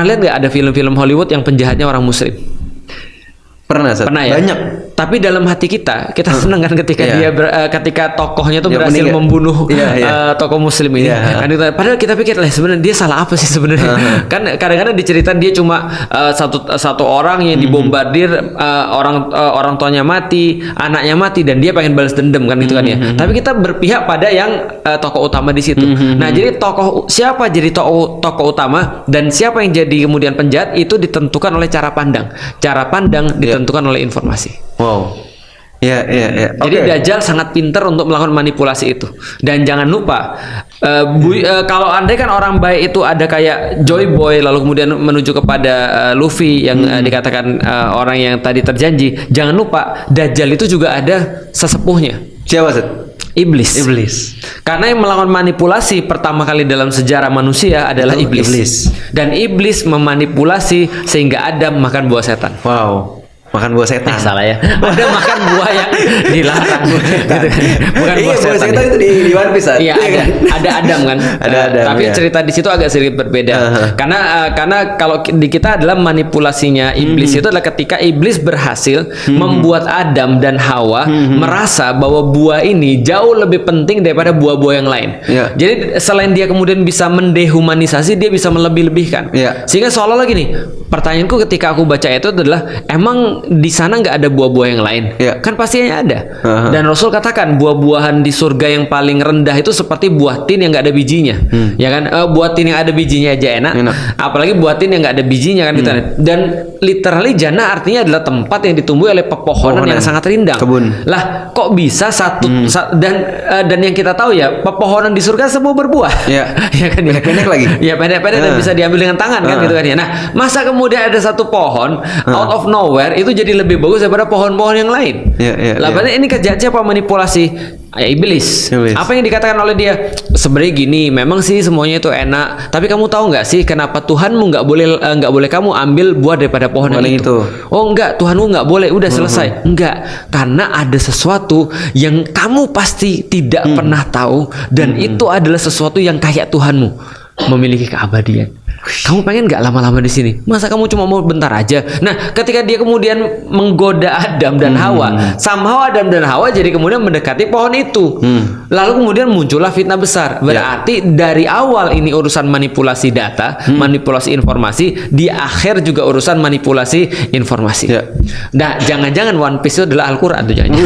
Lihat nggak ada film-film Hollywood yang penjahatnya orang Muslim? Pernah, Sat? Pernah ya? Banyak. Tapi dalam hati kita senang kan ketika Iya. ketika tokohnya tuh Ya, berhasil meninggal. membunuh tokoh Muslim ini. Iya. Kan padahal kita pikir lah sebenarnya dia salah apa sih sebenarnya? Kan kadang-kadang diceritain dia cuma satu orang yang dibombardir, orang tuanya mati, anaknya mati, dan dia pengen balas dendam kan gitu kan ya. Tapi kita berpihak pada yang tokoh utama di situ. Nah, jadi siapa jadi tokoh utama dan siapa yang jadi kemudian penjahat itu ditentukan oleh cara pandang. Cara pandang ditentukan oleh informasi. Wow. Ya. Jadi Dajjal sangat pintar untuk melakukan manipulasi itu. Dan jangan lupa, kalau andai kan orang baik itu ada kayak Joy Boy, lalu kemudian menuju kepada Luffy yang dikatakan orang yang tadi terjanji. Jangan lupa, Dajjal itu juga ada sesepuhnya. Siapa, Sat? Iblis. Karena yang melakukan manipulasi pertama kali dalam sejarah manusia adalah iblis. Dan iblis memanipulasi sehingga Adam makan buah setan. Wow. Makan buah setan. Salah ya. Ada makan buah yang dilarang. Gitu. Bukan buah buah setan. setan itu di One Piece. Iya, ada Adam kan. Ada Adam, tapi ya. cerita di situ agak sedikit berbeda. Karena kalau di kita adalah manipulasinya iblis itu adalah ketika iblis berhasil membuat Adam dan Hawa merasa bahwa buah ini jauh lebih penting daripada buah-buah yang lain. Ya. Jadi selain dia kemudian bisa mendehumanisasi, dia bisa melebih-lebihkan. Ya. Sehingga seolah-olah gini, pertanyaanku ketika aku baca itu adalah emang di sana nggak ada buah-buah yang lain? Ya. Kan pastinya ada. Dan Rasul katakan buah-buahan di surga yang paling rendah itu seperti buah tin yang nggak ada bijinya. Ya kan? Buah tin yang ada bijinya aja enak. Apalagi buah tin yang nggak ada bijinya kan gitu. Dan literally jannah artinya adalah tempat yang ditumbuhi oleh pepohonan yang sangat rindang. Kebun. Lah kok bisa dan yang kita tahu ya pepohonan di surga semua berbuah. Ya. Ya kan? Pendek-pendek lagi. Ya pendek-pendek dan bisa diambil dengan tangan kan gitu kan ya. Nah, masa kemudian ada satu pohon out of nowhere itu jadi lebih bagus daripada pohon-pohon yang lain. Lah berarti ini kerjaan siapa? Manipulasi iblis. Apa yang dikatakan oleh dia? Sebenarnya gini, memang sih semuanya itu enak, tapi kamu tahu nggak sih kenapa Tuhanmu nggak boleh kamu ambil buah daripada pohon yang itu? Oh enggak, Tuhanmu nggak boleh, udah selesai. Enggak, karena ada sesuatu yang kamu pasti tidak pernah tahu dan itu adalah sesuatu yang kayak Tuhanmu, memiliki keabadian. Kamu pengen nggak lama-lama di sini? Masa kamu cuma mau bentar aja? Nah, ketika dia kemudian menggoda Adam dan Hawa, somehow Adam dan Hawa jadi kemudian mendekati pohon itu. Lalu kemudian muncullah fitnah besar. Berarti dari awal ini urusan manipulasi data, manipulasi informasi, di akhir juga urusan manipulasi informasi. Nah, jangan-jangan One Piece itu adalah Al-Quran tuh jangan.